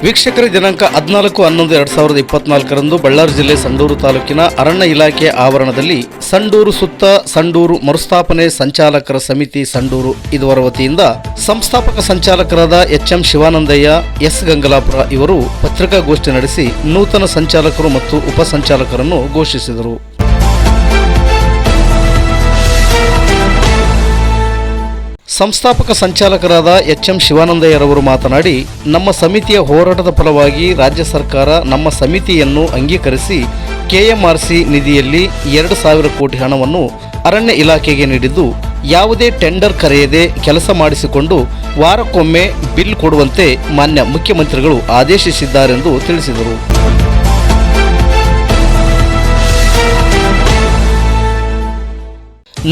ವೀಕ್ಷಕರ ದಿನಾಂಕ 14/11/2024 ಬಳ್ಳಾರಿ ಜಿಲ್ಲೆ ಸಂಡೂರು ತಾಲೂಕಿನ ಅರಣ್ಯ ಇಲಾಖೆ ಆವರಣದಲ್ಲಿ ಸಂಡೂರು ಸುತ್ತ ಸಂಡೂರು ಮರುಸ್ಥಾಪನೆ ಸಂಚಾಲಕರ ಸಮಿತಿ ಸಂಡೂರು ಇದರ ವತಿಯಿಂದ ಸಂಸ್ಥಾಪಕ ಸಂಚಾಲಕರಾದ ಎಚ್ಎಂ ಶಿವಾನಂದಯ್ಯ ಎಸ್ ಗಂಗಲಾಪುರ ಇವರು ಪತ್ರಿಕಾಗೋಷ್ಠಿ ನಡೆಸಿ ನೂತನ ಸಂಚಾಲಕರು ಮತ್ತು ಉಪ ಸಂಚಾಲಕರನ್ನು ಘೋಷಿಸಿದರು. ಸಂಸ್ಥಾಪಕ ಸಂಚಾಲಕರಾದ ಎಚ್ಎಂ ಶಿವಾನಂದಯ್ಯರವರು ಮಾತನಾಡಿ, ನಮ್ಮ ಸಮಿತಿಯ ಹೋರಾಟದ ಫಲವಾಗಿ ರಾಜ್ಯ ಸರ್ಕಾರ ನಮ್ಮ ಸಮಿತಿಯನ್ನು ಅಂಗೀಕರಿಸಿ ಕೆಎಂಆರ್ಸಿ ನಿಧಿಯಲ್ಲಿ 2,000 ಕೋಟಿ ಹಣವನ್ನು ಅರಣ್ಯ ಇಲಾಖೆಗೆ ನೀಡಿದ್ದು, ಯಾವುದೇ ಟೆಂಡರ್ ಕರೆಯದೆ ಕೆಲಸ ಮಾಡಿಸಿಕೊಂಡು ವಾರಕ್ಕೊಮ್ಮೆ ಬಿಲ್ ಕೊಡುವಂತೆ ಮಾನ್ಯ ಮುಖ್ಯಮಂತ್ರಿಗಳು ಆದೇಶಿಸಿದ್ದಾರೆಂದು ತಿಳಿಸಿದರು.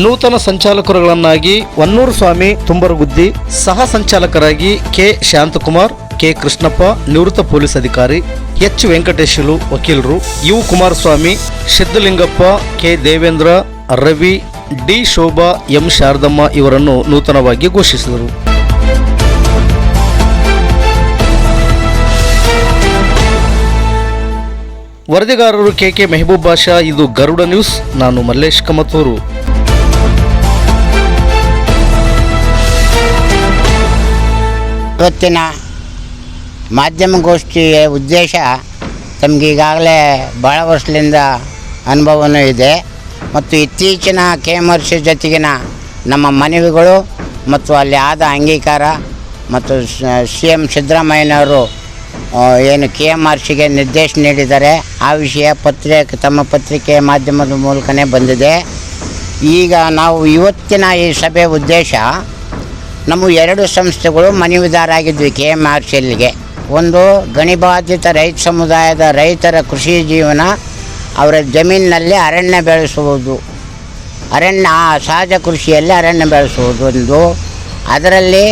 ನೂತನ ಸಂಚಾಲಕರುಗಳನ್ನಾಗಿ ವನ್ನೂರು ಸ್ವಾಮಿ ತುಂಬರಗುದ್ದಿ, ಸಹ ಸಂಚಾಲಕರಾಗಿ ಕೆ ಶಾಂತಕುಮಾರ್, ಕೆ ಕೃಷ್ಣಪ್ಪ ನಿವೃತ್ತ ಪೊಲೀಸ್ ಅಧಿಕಾರಿ, ಎಚ್ ವೆಂಕಟೇಶಲು ವಕೀಲರು, U Kumaraswamy, Siddalingappa, K Devendra, Ravi, D Shobha, M Sharadamma ಇವರನ್ನು ನೂತನವಾಗಿ ಘೋಷಿಸಿದರು. ವರದಿಗಾರರು ಕೆ ಮೆಹಬೂಬ್ ಬಾಷಾ. ಇದು ಗರುಡ ನ್ಯೂಸ್. ನಾನು ಮಲ್ಲೇಶ್ ಕಮತೂರು. ಇವತ್ತಿನ ಮಾಧ್ಯಮಗೋಷ್ಠಿಯ ಉದ್ದೇಶ ತಮಗೀಗಾಗಲೇ ಭಾಳ ವರ್ಷದಿಂದ ಅನುಭವವೂ ಇದೆ ಮತ್ತು ಇತ್ತೀಚಿನ ಕೆಎಂಆರ್ಸಿ ಜೊತೆಗಿನ ನಮ್ಮ ಮನವಿಗಳು ಮತ್ತು ಅಲ್ಲಿ ಆದ ಅಂಗೀಕಾರ ಮತ್ತು CM ಸಿದ್ದರಾಮಯ್ಯನವರು ಏನು KMRCಗೆ ನಿರ್ದೇಶನ ನೀಡಿದ್ದಾರೆ ಆ ವಿಷಯ ತಮ್ಮ ಪತ್ರಿಕೆಯ ಮಾಧ್ಯಮದ ಮೂಲಕನೇ ಬಂದಿದೆ. ಈಗ ನಾವು ಇವತ್ತಿನ ಈ ಸಭೆ ಉದ್ದೇಶ, ನಮ್ಮ 2 ಸಂಸ್ಥೆಗಳು ಮನವಿದಾರಾಗಿದ್ವಿ KMRCಗೆ. ಒಂದು ಗಣಿಬಾಧಿತ ರೈತ ಸಮುದಾಯದ ರೈತರ ಕೃಷಿ ಜೀವನ, ಅವರ ಜಮೀನಿನಲ್ಲಿ ಅರಣ್ಯ ಬೆಳೆಸುವುದು, ಸಹಜ ಕೃಷಿಯಲ್ಲಿ ಅರಣ್ಯ ಬೆಳೆಸುವುದು ಒಂದು. ಅದರಲ್ಲಿ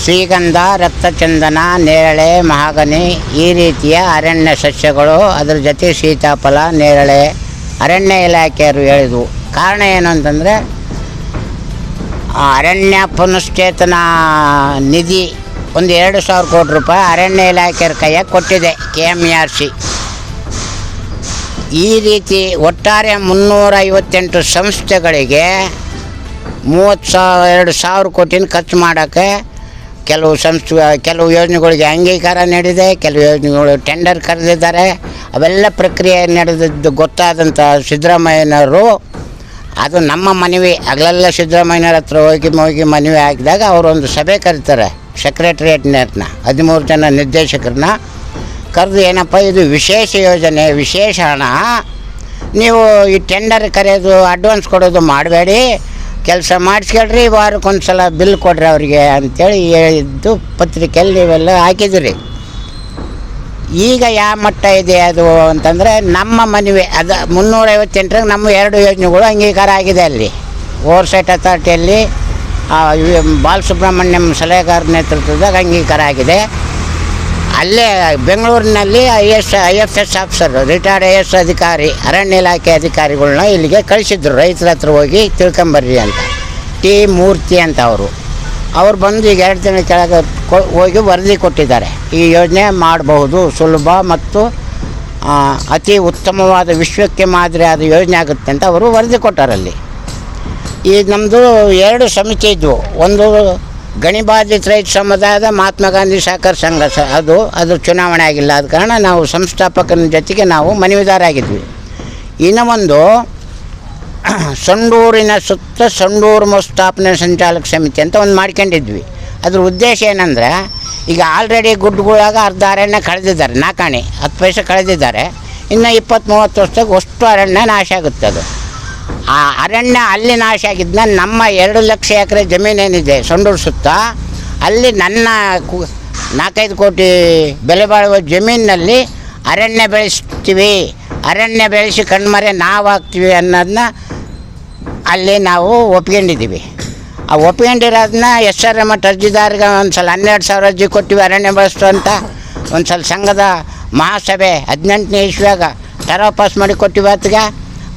ಶ್ರೀಗಂಧ, ರಕ್ತಚಂದನ, ನೇರಳೆ, ಮಹಾಗನಿ ಈ ರೀತಿಯ ಅರಣ್ಯ ಸಸ್ಯಗಳು, ಅದರ ಜೊತೆ ಸೀತಾಫಲ, ನೇರಳೆ ಅರಣ್ಯ ಇಲಾಖೆಯವರು ಹೇಳಿದ್ವು. ಕಾರಣ ಏನು ಅಂತಂದರೆ, ಅರಣ್ಯ ಪುನಶ್ಚೇತನ ನಿಧಿ ಒಂದು 2,000 ಕೋಟಿ ರೂಪಾಯಿ ಅರಣ್ಯ ಇಲಾಖೆಯ ಕೈಯಾಗ ಕೊಟ್ಟಿದೆ KMRC. ಈ ರೀತಿ ಒಟ್ಟಾರೆ 358 ಸಂಸ್ಥೆಗಳಿಗೆ 32,000 ಕೋಟಿನ ಖರ್ಚು ಮಾಡೋಕ್ಕೆ ಕೆಲವು ಯೋಜನೆಗಳಿಗೆ ಅಂಗೀಕಾರ ನೀಡಿದೆ, ಕೆಲವು ಯೋಜನೆಗಳು ಟೆಂಡರ್ ಕರೆದಿದ್ದಾರೆ. ಅವೆಲ್ಲ ಪ್ರಕ್ರಿಯೆ ನಡೆದಿದ್ದು ಗೊತ್ತಾದಂಥ ಸಿದ್ದರಾಮಯ್ಯನವರು ಅದು ನಮ್ಮ ಮನವಿ ಆಗಲೆಲ್ಲ ಸಿದ್ದರಾಮಯ್ಯನವ್ರ ಹತ್ರ ಹೋಗಿ ಮನವಿ ಹಾಕಿದಾಗ ಅವರೊಂದು ಸಭೆ ಕರೀತಾರೆ. ಸೆಕ್ರೆಟರಿಯೇಟ್ನ 13 ಜನ ನಿರ್ದೇಶಕರನ್ನ ಕರೆದು, ಏನಪ್ಪ ಇದು ವಿಶೇಷ ಯೋಜನೆ, ವಿಶೇಷ ಹಣ, ನೀವು ಈ ಟೆಂಡರ್ ಕರೆಯೋದು ಅಡ್ವಾನ್ಸ್ ಕೊಡೋದು ಮಾಡಬೇಡಿ, ಕೆಲಸ ಮಾಡಿಸ್ಕೊಳ್ರಿ, ವಾರಕ್ಕೊಂದು ಸಲ ಬಿಲ್ ಕೊಡ್ರಿ ಅವರಿಗೆ ಅಂಥೇಳಿ ಹೇಳಿದ್ದು ಪತ್ರಿಕೆಯಲ್ಲಿ ನೀವೆಲ್ಲ ಹಾಕಿದಿರಿ. ಈಗ ಯಾವ ಮಟ್ಟ ಇದೆ ಅದು ಅಂತಂದರೆ, ನಮ್ಮ ಮನವಿ ಅದು 358 ನಮ್ಮ 2 ಯೋಜನೆಗಳು ಅಂಗೀಕಾರ ಆಗಿದೆ. ಅಲ್ಲಿ ಓವರ್ಸೈಟ್ ಅಥಾರಿಟಿಯಲ್ಲಿ ಬಾಲಸುಬ್ರಹ್ಮಣ್ಯಂ ಸಲಹೆಗಾರ ನೇತೃತ್ವದಾಗ ಅಂಗೀಕಾರ ಆಗಿದೆ. ಅಲ್ಲೇ ಬೆಂಗಳೂರಿನಲ್ಲಿ IFS ಆಫೀಸರ್, ರಿಟೈರ್ಡ್ IAS ಅಧಿಕಾರಿ, ಅರಣ್ಯ ಇಲಾಖೆ ಅಧಿಕಾರಿಗಳನ್ನ ಇಲ್ಲಿಗೆ ಕಳಿಸಿದ್ರು, ರೈತರ ಹತ್ರ ಹೋಗಿ ತಿಳ್ಕೊಂಬರ್ರಿ ಅಂತ. ಟಿ ಮೂರ್ತಿ ಅಂತ ಅವ್ರು ಬಂದು ಈಗ 2 ದಿನ ಕೆಳಗೆ ಹೋಗಿ ವರದಿ ಕೊಟ್ಟಿದ್ದಾರೆ. ಈ ಯೋಜನೆ ಮಾಡಬಹುದು, ಸುಲಭ ಮತ್ತು ಅತಿ ಉತ್ತಮವಾದ ವಿಶ್ವಕ್ಕೆ ಮಾದರಿಯಾದ ಯೋಜನೆ ಆಗುತ್ತೆ ಅಂತ ಅವರು ವರದಿ ಕೊಟ್ಟಾರಲ್ಲಿ. ಈಗ ನಮ್ಮದು 2 ಸಮಿತಿ ಇದ್ವು. ಒಂದು ಗಣಿಬಾಧಿತ ರೈತ ಸಮುದಾಯದ ಮಹಾತ್ಮ ಗಾಂಧಿ ಸಹಕಾರ ಸಂಘ, ಅದು ಚುನಾವಣೆ ಆಗಿಲ್ಲ, ಆದ ಕಾರಣ ನಾವು ಸಂಸ್ಥಾಪಕನ ಜೊತೆಗೆ ನಾವು ಮನವಿದಾರಾಗಿದ್ವಿ. ಇನ್ನು ಒಂದು ಸಂಡೂರಿನ ಸುತ್ತ ಸಂಡೂರು ಮರುಸ್ಥಾಪನೆ ಸಂಚಾಲಕ ಸಮಿತಿ ಅಂತ ಒಂದು ಮಾಡ್ಕೊಂಡಿದ್ವಿ. ಅದ್ರ ಉದ್ದೇಶ ಏನಂದರೆ, ಈಗ ಆಲ್ರೆಡಿ ಗುಡ್ಡಗಳಾಗ ಅರ್ಧ ಅರಣ್ಯ ಕಳೆದಿದ್ದಾರೆ, 4 ಆಣೆ 10 ಪೈಸೆ ಕಳೆದಿದ್ದಾರೆ. ಇನ್ನು 20-30 ವರ್ಷದಾಗ ಅಷ್ಟು ಅರಣ್ಯ ನಾಶ ಆಗುತ್ತೆ. ಅದು ಆ ಅರಣ್ಯ ಅಲ್ಲಿ ನಾಶ ಆಗಿದ್ದನ್ನ ನಮ್ಮ 2 ಲಕ್ಷ ಎಕರೆ ಜಮೀನೇನಿದೆ ಸಂಡೂರು ಸುತ್ತ, ಅಲ್ಲಿ ನನ್ನ 4-5 ಕೋಟಿ ಬೆಲೆ ಬಾಳುವ ಜಮೀನಿನಲ್ಲಿ ಅರಣ್ಯ ಬೆಳೆಸ್ತೀವಿ, ಅರಣ್ಯ ಬೆಳೆಸಿ ಕಣ್ಮರೆ ನಾವು ಹಾಕ್ತೀವಿ ಅನ್ನೋದನ್ನ ಅಲ್ಲಿ ನಾವು ಒಪ್ಕೊಂಡಿದ್ದೀವಿ. ಆ ಒಪ್ಕೊಂಡಿರೋದನ್ನ SRM ಅರ್ಜಿದಾರಿಗೆ ಒಂದು ಸಲ 12,000 ಅರ್ಜಿ ಕೊಟ್ಟಿವಿ ಅರಣ್ಯ ಬೆಳೆಸ್ತು ಅಂತ. ಒಂದು ಸಲ ಸಂಘದ ಮಹಾಸಭೆ 18ನೇ ಇಸ್ವಿಯಾಗ ಟರಾ ಪಾಸ್ ಮಾಡಿ ಕೊಟ್ಟಿವಿ. ಅದಕ್ಕೆ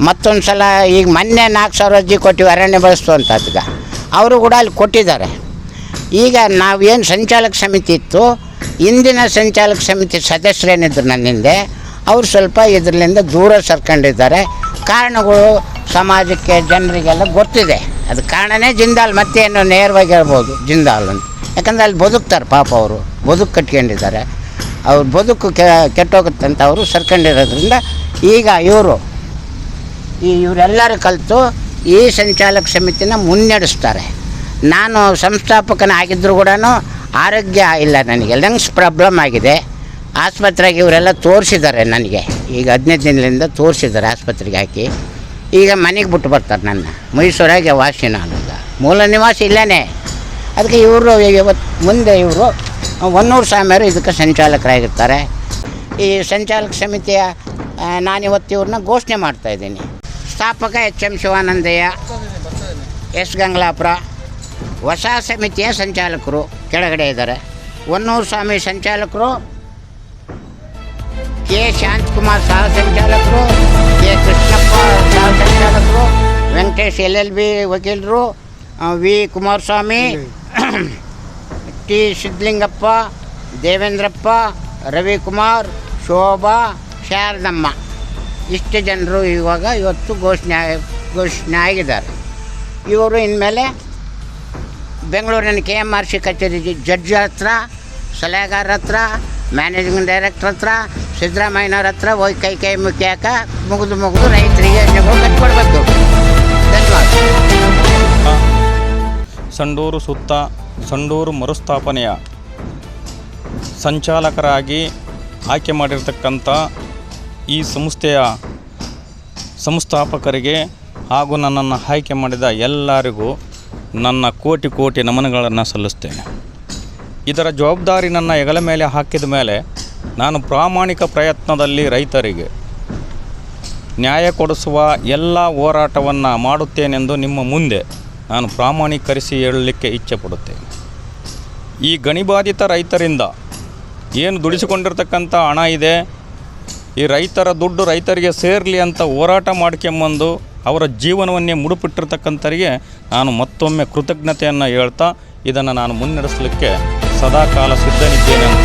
ಮತ್ತೊಂದು ಸಲ ಈಗ ಮೊನ್ನೆ 4,000 ಅರ್ಜಿ ಕೊಟ್ಟಿವಿ ಅರಣ್ಯ ಬೆಳೆಸ್ತು ಅಂತ. ಅದಕ್ಕೆ ಅವರು ಕೂಡ ಅಲ್ಲಿ ಕೊಟ್ಟಿದ್ದಾರೆ. ಈಗ ನಾವೇನು ಸಂಚಾಲಕ ಸಮಿತಿ ಇತ್ತು ಇಂದಿನ ಸಂಚಾಲಕ ಸಮಿತಿ ಸದಸ್ಯರೇನಿದ್ರು ನನ್ನ ಹಿಂದೆ ಅವರು ಸ್ವಲ್ಪ ಇದರಿಂದ ದೂರ ಸರ್ಕೊಂಡಿದ್ದಾರೆ. ಕಾರಣಗಳು ಸಮಾಜಕ್ಕೆ ಜನರಿಗೆಲ್ಲ ಗೊತ್ತಿದೆ. ಅದು ಕಾರಣನೇ ಜಿಂದಾಲ್, ಮತ್ತೇನು ನೇರವಾಗಿ ಹೇಳ್ಬೋದು ಜಿಂದಾಲ್ ಅಂತ. ಯಾಕಂದರೆ ಅಲ್ಲಿ ಬದುಕ್ತಾರೆ ಪಾಪ, ಅವರು ಬದುಕು ಕಟ್ಕೊಂಡಿದ್ದಾರೆ. ಅವ್ರ ಬದುಕು ಕೆಟ್ಟೋಗುತ್ತಂತ ಅವರು ಸರ್ಕೊಂಡಿರೋದ್ರಿಂದ ಈಗ ಇವರೆಲ್ಲರೂ ಕಲಿತು ಈ ಸಂಚಾಲಕ ಸಮಿತಿನ ಮುನ್ನಡೆಸ್ತಾರೆ. ನಾನು ಸಂಸ್ಥಾಪಕನಾಗಿದ್ದರೂ ಕೂಡ ಆರೋಗ್ಯ ಇಲ್ಲ, ನನಗೆ ಲಂಗ್ಸ್ ಪ್ರಾಬ್ಲಮ್ ಆಗಿದೆ. ಆಸ್ಪತ್ರೆಗೆ ಇವರೆಲ್ಲ ತೋರಿಸಿದ್ದಾರೆ ನನಗೆ. ಈಗ 15 ದಿನದಿಂದ ತೋರಿಸಿದ್ದಾರೆ ಆಸ್ಪತ್ರೆಗೆ ಹಾಕಿ. ಈಗ ಮನೆಗೆ ಬಿಟ್ಟು ಬರ್ತಾರೆ ನನ್ನ. ಮೈಸೂರಾಗೆ ವಾಸಿ ನಾನೀಗ, ಮೂಲ ನಿವಾಸಿ ಇಲ್ಲೇ. ಅದಕ್ಕೆ ಇವರು ಮುಂದೆ ಹೊನ್ನೂರು ಸ್ವಾಮಿಯವರು ಇದಕ್ಕೆ ಸಂಚಾಲಕರಾಗಿರ್ತಾರೆ. ಈ ಸಂಚಾಲಕ ಸಮಿತಿಯ ನಾನಿವತ್ತು ಇವ್ರನ್ನ ಘೋಷಣೆ ಮಾಡ್ತಾಯಿದ್ದೀನಿ. ಸ್ಥಾಪಕ ಎಚ್.ಎಂ. ಶಿವಾನಂದಯ್ಯ, ಎಸ್. ಗಂಗ್ಲಾಪುರ. ಹೊಸ ಸಮಿತಿಯ ಸಂಚಾಲಕರು ಕೆಳಗಡೆ ಇದ್ದಾರೆ. ಹೊನ್ನೂರು ಸ್ವಾಮಿ ಸಂಚಾಲಕರು, ಕೆ. ಶಾಂತಕುಮಾರ್ ಸಹ ಸಂಚಾಲಕರು, ಕೆ. ಕೃಷ್ಣಪ್ಪ ಸಹ ಸಂಚಾಲಕರು, ವೆಂಕಟೇಶ್ LLB ವಕೀಲರು, ವಿ. ಕುಮಾರಸ್ವಾಮಿ, ಟಿ. ಸಿದ್ಧಲಿಂಗಪ್ಪ, ದೇವೇಂದ್ರಪ್ಪ, ರವಿಕುಮಾರ್, ಶೋಭಾ, ಶಾರದಮ್ಮ, ಇಷ್ಟು ಜನರು ಇವತ್ತು ಘೋಷಣೆ ಆಗಿದ್ದಾರೆ. ಇವರು ಇನ್ಮೇಲೆ ಬೆಂಗಳೂರಿನ KMRC ಕಚೇರಿ ಜಡ್ಜ್ ಹತ್ರ, ಸಲಹೆಗಾರರ ಹತ್ರ, ಮ್ಯಾನೇಜಿಂಗ್ ಡೈರೆಕ್ಟರ್ ಹತ್ರ, ಸಿದ್ದರಾಮಯ್ಯನವ್ರ ಹತ್ರ ಹೋಗಿ ಕೈ ಮುಖ್ಯಾಕ ಮುಗಿದು ರೈತರಿಗೆ ಯೋಜನೆಗಳು ಕಟ್ಕೊಡ್ಬೇಕು. ಧನ್ಯವಾದ. ಸಂಡೂರು ಸುತ್ತ ಸಂಡೂರು ಮರುಸ್ಥಾಪನೆಯ ಸಂಚಾಲಕರಾಗಿ ಆಯ್ಕೆ ಮಾಡಿರ್ತಕ್ಕಂಥ ಈ ಸಂಸ್ಥೆಯ ಸಂಸ್ಥಾಪಕರಿಗೆ ಹಾಗೂ ನನ್ನನ್ನು ಆಯ್ಕೆ ಮಾಡಿದ ಎಲ್ಲರಿಗೂ ನನ್ನ ಕೋಟಿ ನಮನಗಳನ್ನು ಸಲ್ಲಿಸ್ತೇನೆ. ಇದರ ಜವಾಬ್ದಾರಿ ನನ್ನ ಹೆಗಲ ಮೇಲೆ ಹಾಕಿದ ಮೇಲೆ ನಾನು ಪ್ರಾಮಾಣಿಕ ಪ್ರಯತ್ನದಲ್ಲಿ ರೈತರಿಗೆ ನ್ಯಾಯ ಕೊಡಿಸುವ ಎಲ್ಲ ಹೋರಾಟವನ್ನು ಮಾಡುತ್ತೇನೆಂದು ನಿಮ್ಮ ಮುಂದೆ ನಾನು ಪ್ರಾಮಾಣೀಕರಿಸಿ ಹೇಳಲಿಕ್ಕೆ ಇಚ್ಛೆಪಡುತ್ತೇನೆ. ಈ ಗಣಿಬಾಧಿತ ರೈತರಿಂದ ಏನು ದುಡಿಸಿಕೊಂಡಿರ್ತಕ್ಕಂಥ ಹಣ ಇದೆ, ಈ ರೈತರ ದುಡ್ಡು ರೈತರಿಗೆ ಸೇರಲಿ ಅಂತ ಹೋರಾಟ ಮಾಡ್ಕೊಂಬಂದು ಅವರ ಜೀವನವನ್ನೇ ಮುಡುಪಿಟ್ಟಿರ್ತಕ್ಕಂಥವರಿಗೆ ನಾನು ಮತ್ತೊಮ್ಮೆ ಕೃತಜ್ಞತೆಯನ್ನು ಹೇಳ್ತಾ ಇದನ್ನು ನಾನು ಮುನ್ನಡೆಸಲಿಕ್ಕೆ ಸದಾಕಾಲ ಸಿದ್ಧನಿದ್ದೇನೆ ಅಂತ